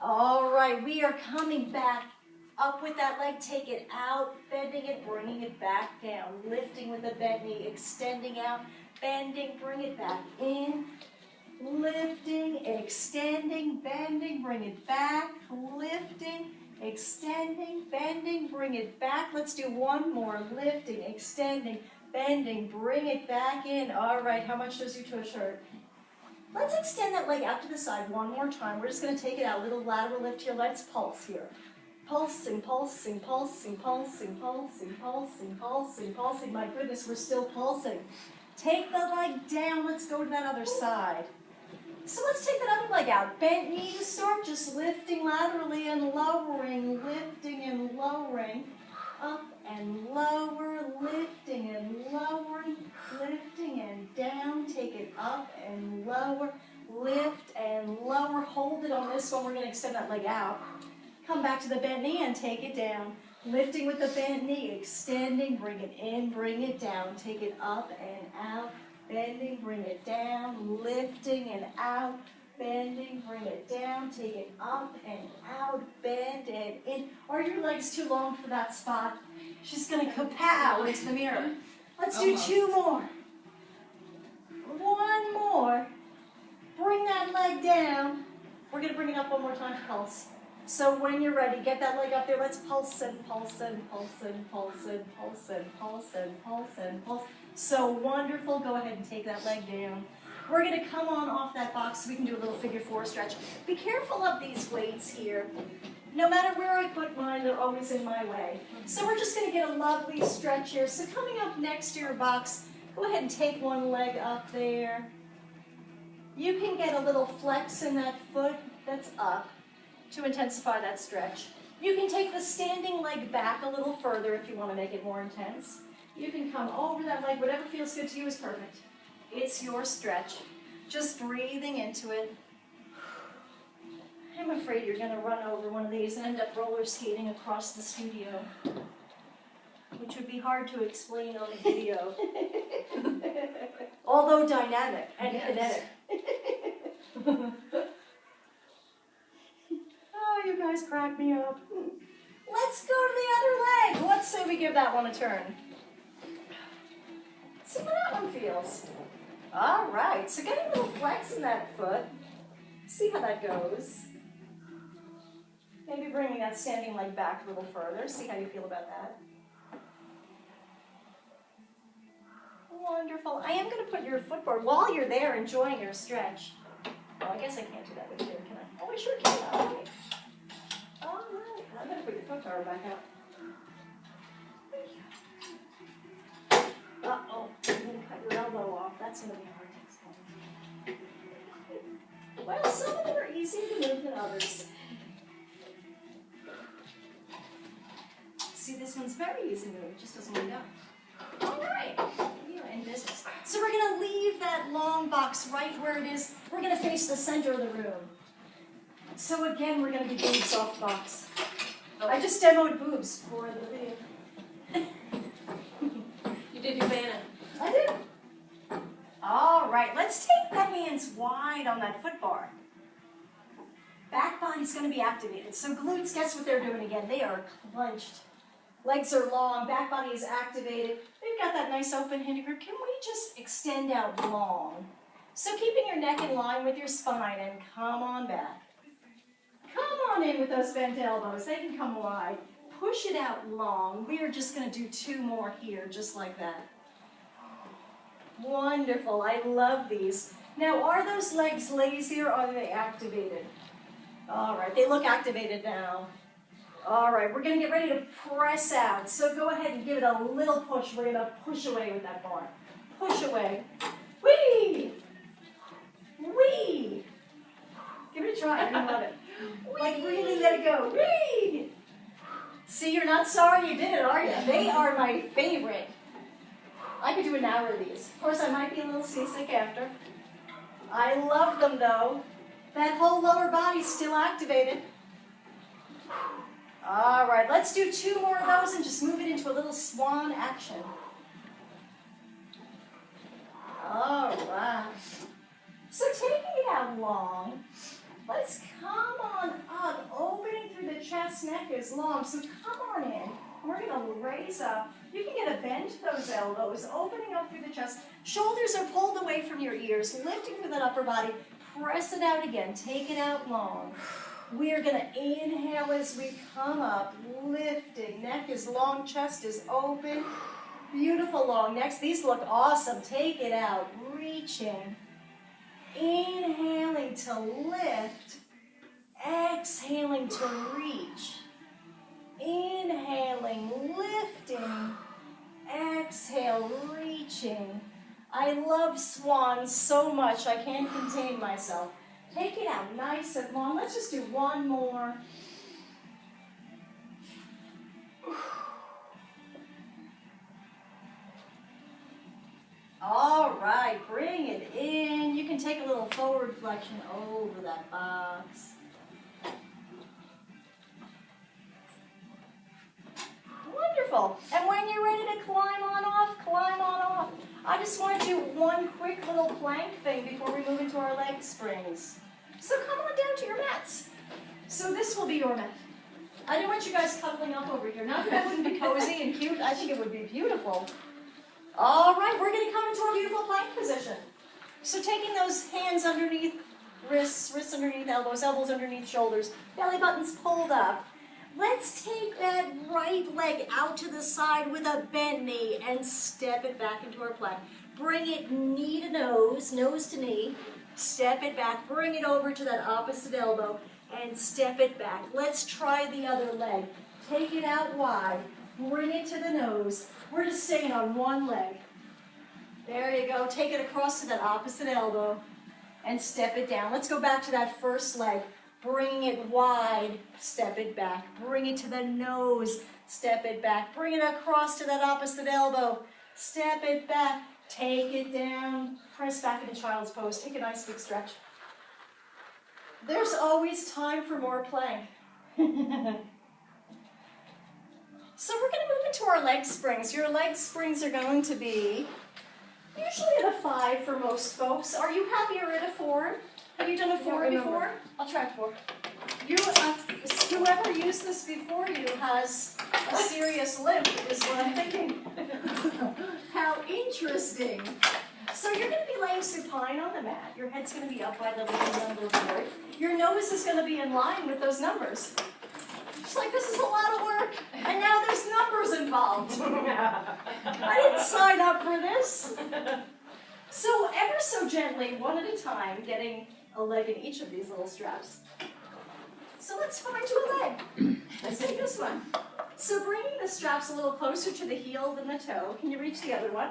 All right, we are coming back up with that leg. Take it out, bending it, bringing it back down. Lifting with the bent knee, extending out, bending, bring it back in. Lifting, extending, bending, bring it back. Lifting, extending, bending, bring it back. Let's do one more. Lifting, extending, bending, bring it back in. All right, how much does your tush hurt? Let's extend that leg out to the side one more time. We're just going to take it out. Little lateral lift here. Let's pulse here. Pulsing, pulsing, pulsing, pulsing, pulsing, pulsing, pulsing, pulsing. My goodness, we're still pulsing. Take the leg down. Let's go to that other side. So let's take that other leg out. Bent knee to start, just lifting laterally and lowering, lifting and lowering. Up and lower, lifting and lowering, lifting and down. Take it up and lower, lift and lower. Hold it on this one. We're going to extend that leg out. Come back to the bent knee and take it down. Lifting with the bent knee, extending, bring it in, bring it down. Take it up and out, bending, bring it down, lifting and out, bending, bring it down, take it up and out, bend and in. Are your legs too long for that spot? She's going to kapow into the mirror. Let's do 2 more. 1 more. Bring that leg down. We're going to bring it up one more time to pulse. So when you're ready, get that leg up there. Let's pulse and pulse and pulse and pulse and pulse and pulse and pulse and pulse. So wonderful. Go ahead and take that leg down. We're going to come on off that box so we can do a little figure 4 stretch. Be careful of these weights here. No matter where I put mine, they're always in my way. So we're just going to get a lovely stretch here. So coming up next to your box, go ahead and take one leg up there. You can get a little flex in that foot that's up to intensify that stretch. You can take the standing leg back a little further if you want to make it more intense. You can come over that leg. Whatever feels good to you is perfect. It's your stretch. Just breathing into it. I'm afraid you're going to run over one of these and end up roller skating across the studio, which would be hard to explain on a video. Although dynamic and kinetic. Oh, you guys crack me up. Let's go to the other leg. Let's say we give that one a turn. See how that one feels. All right, so get a little flex in that foot. See how that goes. Maybe bringing that standing leg back a little further. See how you feel about that. Wonderful. I am going to put your footboard while you're there enjoying your stretch. Well, I guess I can't do that with you, can I? Oh, I sure can. All right. All right. I'm going to put your foot power back out. Uh-oh. I'm going to cut your elbow off. That's going to be hard to explain. Well, some of them are easier to move than others. See, this one's very easy to move. It just doesn't want to go. All right. We are in business. So we're going to leave that long box right where it is. We're going to face the center of the room. So again, we're going to be boobs off box. I just demoed boobs for the video. You did your banner. I did. All right, let's take the hands wide on that foot bar. Back body's going to be activated. So glutes, guess what they're doing again? They are clenched. Legs are long, back body is activated. They've got that nice open hinge grip. Can we just extend out long? So keeping your neck in line with your spine and come on back. Come on in with those bent elbows. They can come wide. Push it out long. We are just going to do 2 more here, just like that. Wonderful. I love these. Now, are those legs lazy or are they activated? All right. They look activated now. All right. We're going to get ready to press out. So go ahead and give it a little push. We're going to push away with that bar. Push away. Whee! Whee! Give it a try. I love it. Like really let it go. Whee! See, you're not sorry you did it, are you? They are my favorite. I could do an hour of these. Of course, I might be a little seasick after. I love them, though. That whole lower body's still activated. All right, let's do 2 more of those and just move it into a little swan action. All right. So taking it out long, let's come on up. Opening through the chest, neck is long, so come on in. We're going to raise up. You can get a bend to those elbows, opening up through the chest. Shoulders are pulled away from your ears, lifting through that upper body. Press it out again. Take it out long. We are going to inhale as we come up, lifting. Neck is long, chest is open. Beautiful long necks. These look awesome. Take it out, reaching. Inhaling to lift. Exhaling to reach. Inhaling, lifting. Exhale, reaching. I love swans so much I can't contain myself. Take it out nice and long. Let's just do one more. All right, bring it in. You can take a little forward flexion over that box. Wonderful. And when you're ready to climb on off, climb on off. I just want to do one quick little plank thing before we move into our leg springs. So come on down to your mats. So this will be your mat. I didn't want you guys cuddling up over here. Not that that wouldn't be cozy and cute. I think it would be beautiful. All right, we're going to come into our beautiful plank position. So taking those hands underneath wrists, wrists underneath elbows, elbows underneath shoulders, belly buttons pulled up. Let's take that right leg out to the side with a bent knee and step it back into our plank. Bring it knee to nose, nose to knee. Step it back, bring it over to that opposite elbow and step it back. Let's try the other leg. Take it out wide, bring it to the nose. We're just staying on one leg. There you go. Take it across to that opposite elbow and step it down. Let's go back to that first leg. Bring it wide, step it back. Bring it to the nose, step it back. Bring it across to that opposite elbow, step it back. Take it down, press back into child's pose. Take a nice big stretch. There's always time for more plank. So we're going to move into our leg springs. Your leg springs are going to be usually at a 5 for most folks. Are you happier at a 4? Have you done a 4 before? I'll try 4. Whoever used this before you has a serious limp, is what I'm thinking. How interesting. So you're going to be laying supine on the mat. Your head's going to be up by the little number board. Your nose is going to be in line with those numbers. It's like, this is a lot of work, and now there's numbers involved. I didn't sign up for this. So ever so gently, one at a time, getting a leg in each of these little straps. So let's find you a leg. Let's take this one. So bringing the straps a little closer to the heel than the toe. Can you reach the other one?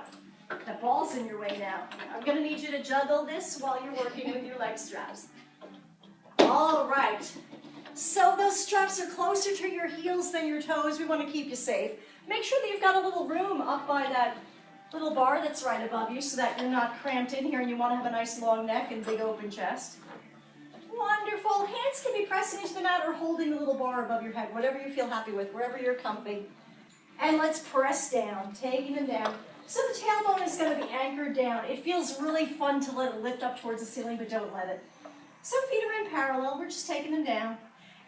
The ball's in your way now. I'm going to need you to juggle this while you're working with your leg straps. All right. So those straps are closer to your heels than your toes. We want to keep you safe. Make sure that you've got a little room up by that little bar that's right above you so that you're not cramped in here and you want to have a nice long neck and big open chest. Wonderful. Hands can be pressing into the mat or holding the little bar above your head, whatever you feel happy with, wherever you're comfy. And let's press down, taking them down. So the tailbone is going to be anchored down. It feels really fun to let it lift up towards the ceiling, but don't let it. So feet are in parallel. We're just taking them down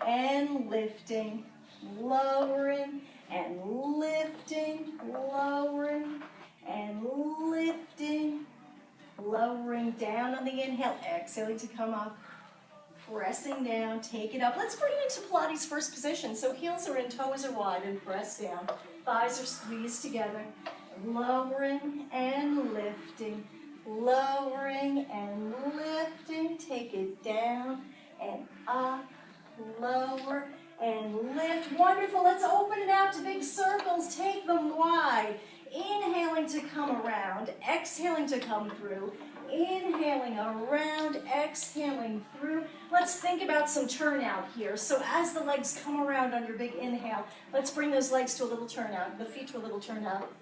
and lifting, lowering, and lifting, lowering, and lifting, lowering down on the inhale, exhaling to come up, pressing down, take it up. Let's bring it into Pilates first position. So heels are in, toes are wide, and press down. Thighs are squeezed together. Lowering and lifting, lowering and lifting. Take it down and up, lower and lift. Wonderful. Let's open it out to big circles. Take them wide. Inhaling to come around, exhaling to come through. Inhaling around, exhaling through. Let's think about some turnout here. So as the legs come around on your big inhale, let's bring those legs to a little turnout, the feet to a little turnout.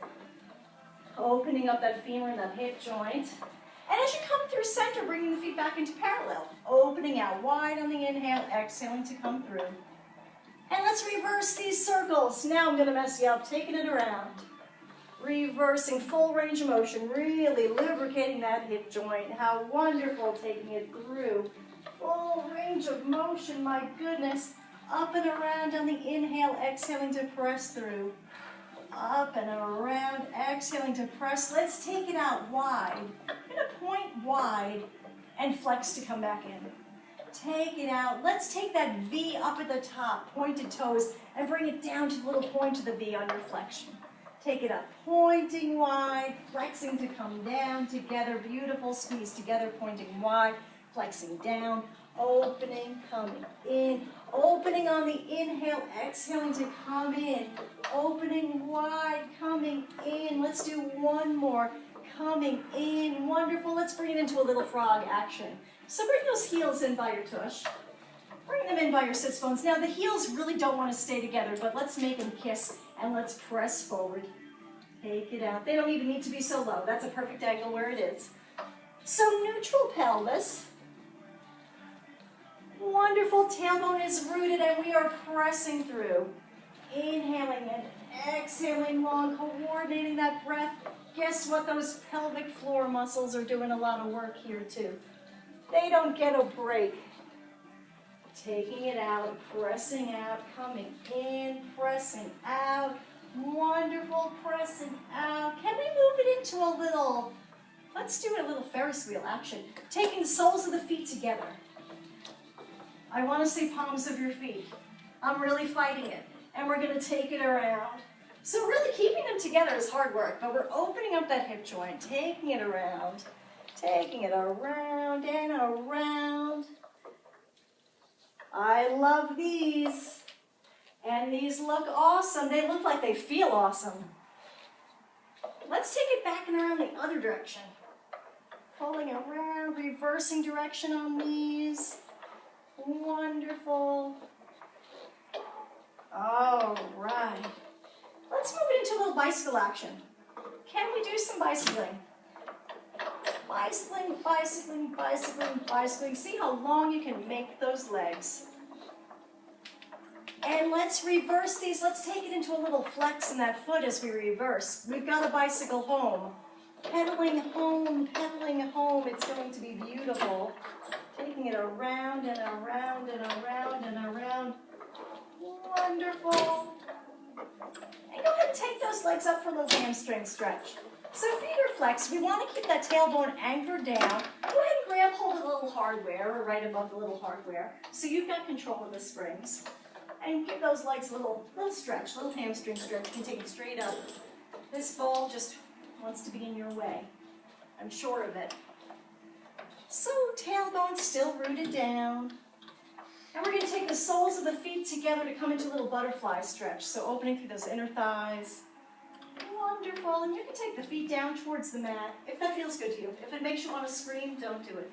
Opening up that femur and that hip joint. And as you come through center, bringing the feet back into parallel. Opening out wide on the inhale, exhaling to come through. And let's reverse these circles. Now I'm going to mess you up, taking it around. Reversing, full range of motion, really lubricating that hip joint. How wonderful, taking it through. Full range of motion, my goodness. Up and around on the inhale, exhaling to press through. Up and around, exhaling to press. Let's take it out wide. I'm going to point wide and flex to come back in. Take it out. Let's take that V up at the top, pointed toes, and bring it down to the little point of the V on your flexion. Take it up, pointing wide, flexing to come down together. Beautiful squeeze together, pointing wide, flexing down, opening, coming in. Opening on the inhale, exhaling to come in. Opening wide, coming in. Let's do one more. Coming in. Wonderful. Let's bring it into a little frog action. So bring those heels in by your tush. Bring them in by your sits bones. Now the heels really don't want to stay together, but let's make them kiss and let's press forward. Take it out. They don't even need to be so low. That's a perfect angle where it is. So neutral pelvis. Wonderful. Tailbone is rooted and we are pressing through. Inhaling and exhaling long, coordinating that breath. Guess what? Those pelvic floor muscles are doing a lot of work here too. They don't get a break. Taking it out, pressing out, coming in, pressing out. Wonderful, pressing out. Can we move it into a little, let's do a little Ferris wheel action. Taking the soles of the feet together. I want to see palms of your feet. I'm really fighting it. And we're going to take it around. So really keeping them together is hard work, but we're opening up that hip joint, taking it around and around. I love these. And these look awesome. They look like they feel awesome. Let's take it back and around the other direction. Pulling around, reversing direction on these. Wonderful. All right. Let's move it into a little bicycle action. Can we do some bicycling? Bicycling, bicycling, bicycling, bicycling. See how long you can make those legs. And let's reverse these. Let's take it into a little flex in that foot as we reverse. We've got a bicycle home. Pedaling home, pedaling home. It's going to be beautiful. Taking it around and around and around and around. Wonderful. And go ahead and take those legs up for a little hamstring stretch. So feet are flexed. We want to keep that tailbone anchored down. Go ahead and grab hold of the little hardware or right above the little hardware. So you've got control of the springs. And give those legs a little stretch, little hamstring stretch. You can take it straight up. This ball just wants to be in your way. I'm sure of it. So tailbone still rooted down. And we're going to take the soles of the feet together to come into a little butterfly stretch. So opening through those inner thighs. Wonderful. And you can take the feet down towards the mat if that feels good to you. If it makes you want to scream, don't do it.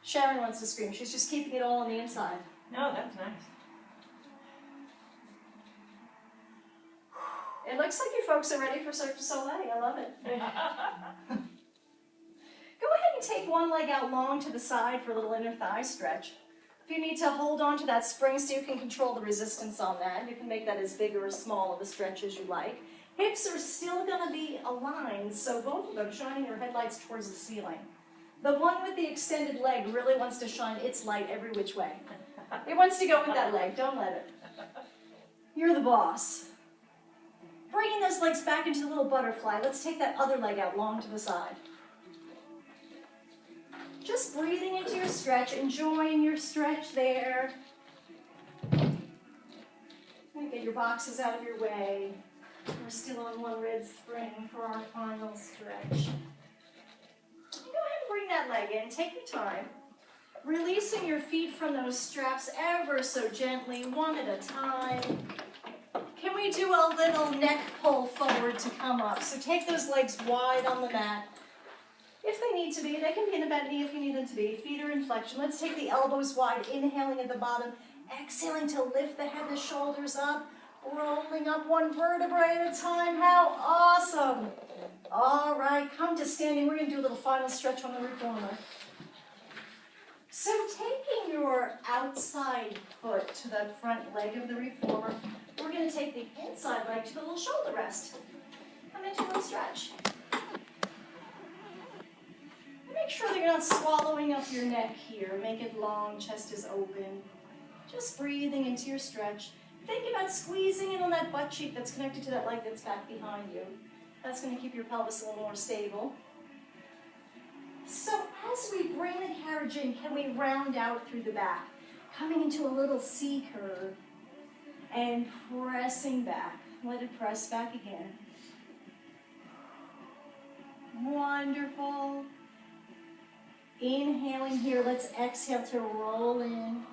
Sharon wants to scream. She's just keeping it all on the inside. No, that's nice. It looks like you folks are ready for Cirque du Soleil. I love it. Go ahead and take one leg out long to the side for a little inner thigh stretch. If you need to hold on to that spring so you can control the resistance on that, you can make that as big or as small of a stretch as you like. Hips are still going to be aligned, so both of them shining your headlights towards the ceiling. The one with the extended leg really wants to shine its light every which way. It wants to go with that leg. Don't let it. You're the boss. Bringing those legs back into the little butterfly. Let's take that other leg out long to the side. Just breathing into your stretch, enjoying your stretch there. Get your boxes out of your way. We're still on one red spring for our final stretch. Go ahead and bring that leg in. Take your time. Releasing your feet from those straps ever so gently, one at a time. Can we do a little neck pull forward to come up? So take those legs wide on the mat. If they need to be, they can be in a bent knee if you need them to be. Feet are in flexion. Let's take the elbows wide, inhaling at the bottom, exhaling to lift the head, the shoulders up, rolling up one vertebrae at a time. How awesome. All right, come to standing. We're going to do a little final stretch on the reformer. So taking your outside foot to the front leg of the reformer, we're going to take the inside leg to the little shoulder rest. Come into a little stretch. Make sure that you're not swallowing up your neck here. Make it long, chest is open. Just breathing into your stretch. Think about squeezing in on that butt cheek that's connected to that leg that's back behind you. That's going to keep your pelvis a little more stable. So as we bring the carriage in, can we round out through the back? Coming into a little C curve and pressing back. Let it press back again. Wonderful. Inhaling here, let's exhale to roll in.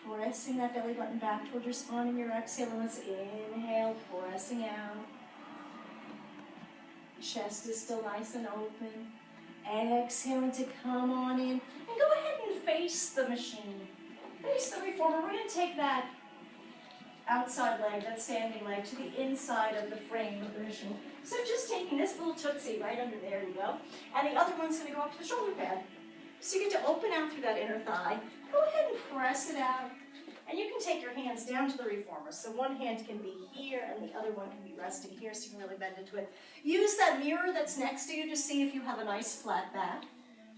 Pressing that belly button back towards your spine in your exhale. And let's inhale, pressing out. Chest is still nice and open. Exhaling to come on in. And go ahead and face the machine. Face the reformer. We're going to take that outside leg, that standing leg, to the inside of the frame of the machine. So just taking this little tootsie right under there, you go. And the other one's going to go up to the shoulder pad. So you get to open out through that inner thigh. Go ahead and press it out. And you can take your hands down to the reformer. So one hand can be here and the other one can be resting here, so you can really bend into it. Use that mirror that's next to you to see if you have a nice flat back.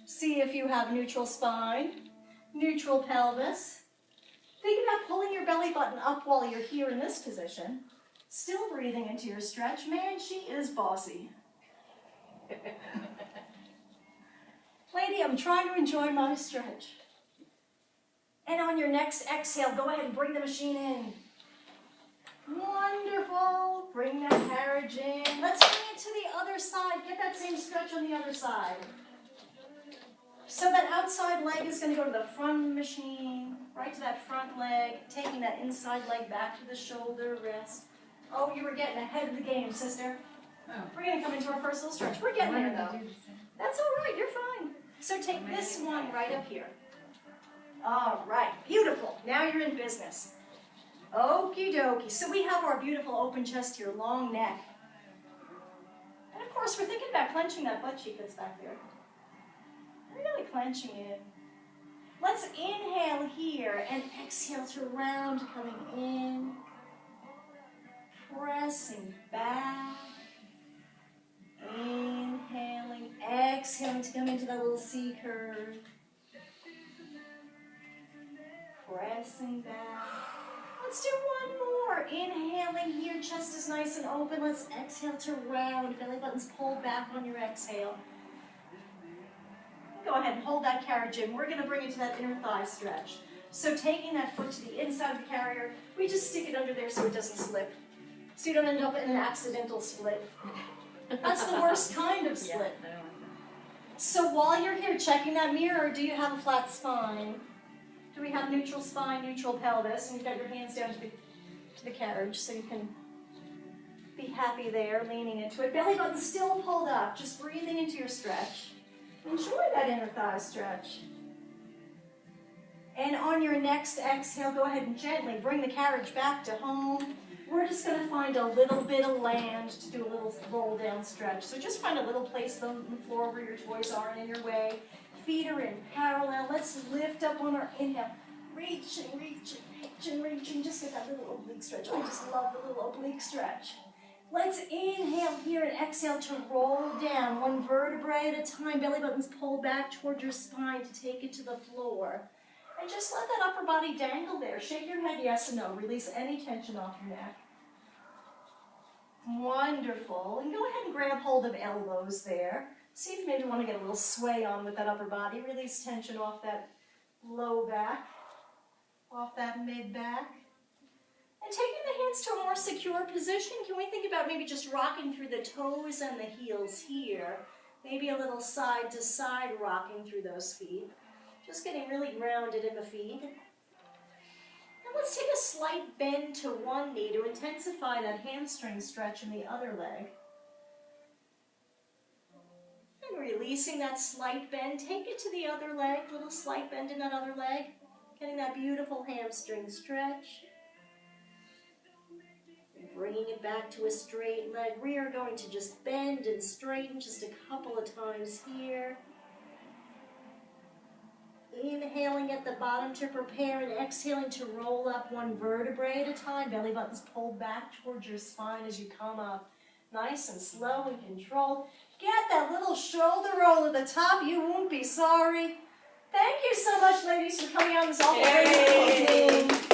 See if you have neutral spine, neutral pelvis. Think about pulling your belly button up while you're here in this position. Still breathing into your stretch. Man, she is bossy. Lady, I'm trying to enjoy my stretch. And on your next exhale, go ahead and bring the machine in. Wonderful. Bring that carriage in. Let's bring it to the other side. Get that same stretch on the other side. So that outside leg is going to go to the front of the machine, right to that front leg, taking that inside leg back to the shoulder, wrist. Oh, you were getting ahead of the game, sister. Oh. We're going to come into our first little stretch. We're getting there, though. That's all right. You're fine. So take this one right up here. All right, beautiful. Now you're in business. Okie dokie. So we have our beautiful open chest here, long neck. And of course, we're thinking about clenching that butt cheek that's back there. Really clenching it. Let's inhale here and exhale to round, coming in. Pressing back. Inhaling, exhaling to come into that little C curve. Pressing back. Let's do one more. Inhaling here, chest is nice and open. Let's exhale to round. Belly button's pulled back on your exhale. Go ahead and hold that carriage in. We're going to bring it to that inner thigh stretch. So taking that foot to the inside of the carrier, we just stick it under there so it doesn't slip. So you don't end up in an accidental split. That's the worst kind of split. Yeah, I don't like that. So while you're here checking that mirror, do you have a flat spine? Do we have neutral spine, neutral pelvis? And you've got your hands down to the carriage so you can be happy there, leaning into it. Belly button still pulled up, just breathing into your stretch. Enjoy that inner thigh stretch. And on your next exhale, go ahead and gently bring the carriage back to home. We're just going to find a little bit of land to do a little roll down stretch. So just find a little place on the floor where your toys aren't in your way. Feet are in parallel. Let's lift up on our inhale. Reaching, reaching, reaching, reaching. Just get that little oblique stretch. I just love the little oblique stretch. Let's inhale here and exhale to roll down, one vertebrae at a time. Belly button's pulled back toward your spine to take it to the floor. And just let that upper body dangle there. Shake your head yes and no. Release any tension off your neck. Wonderful. And go ahead and grab hold of elbows there. See if you maybe want to get a little sway on with that upper body. Release tension off that low back, off that mid back. And taking the hands to a more secure position, can we think about maybe just rocking through the toes and the heels here? Maybe a little side to side rocking through those feet. Just getting really grounded in the feet. And let's take a slight bend to one knee to intensify that hamstring stretch in the other leg. And releasing that slight bend, take it to the other leg, little slight bend in that other leg. Getting that beautiful hamstring stretch. Bringing it back to a straight leg. We are going to just bend and straighten just a couple of times here. Inhaling at the bottom to prepare and exhaling to roll up one vertebrae at a time. Belly button's pulled back towards your spine as you come up. Nice and slow and controlled. Get that little shoulder roll at the top. You won't be sorry. Thank you so much, ladies, for coming on this awful beautiful team.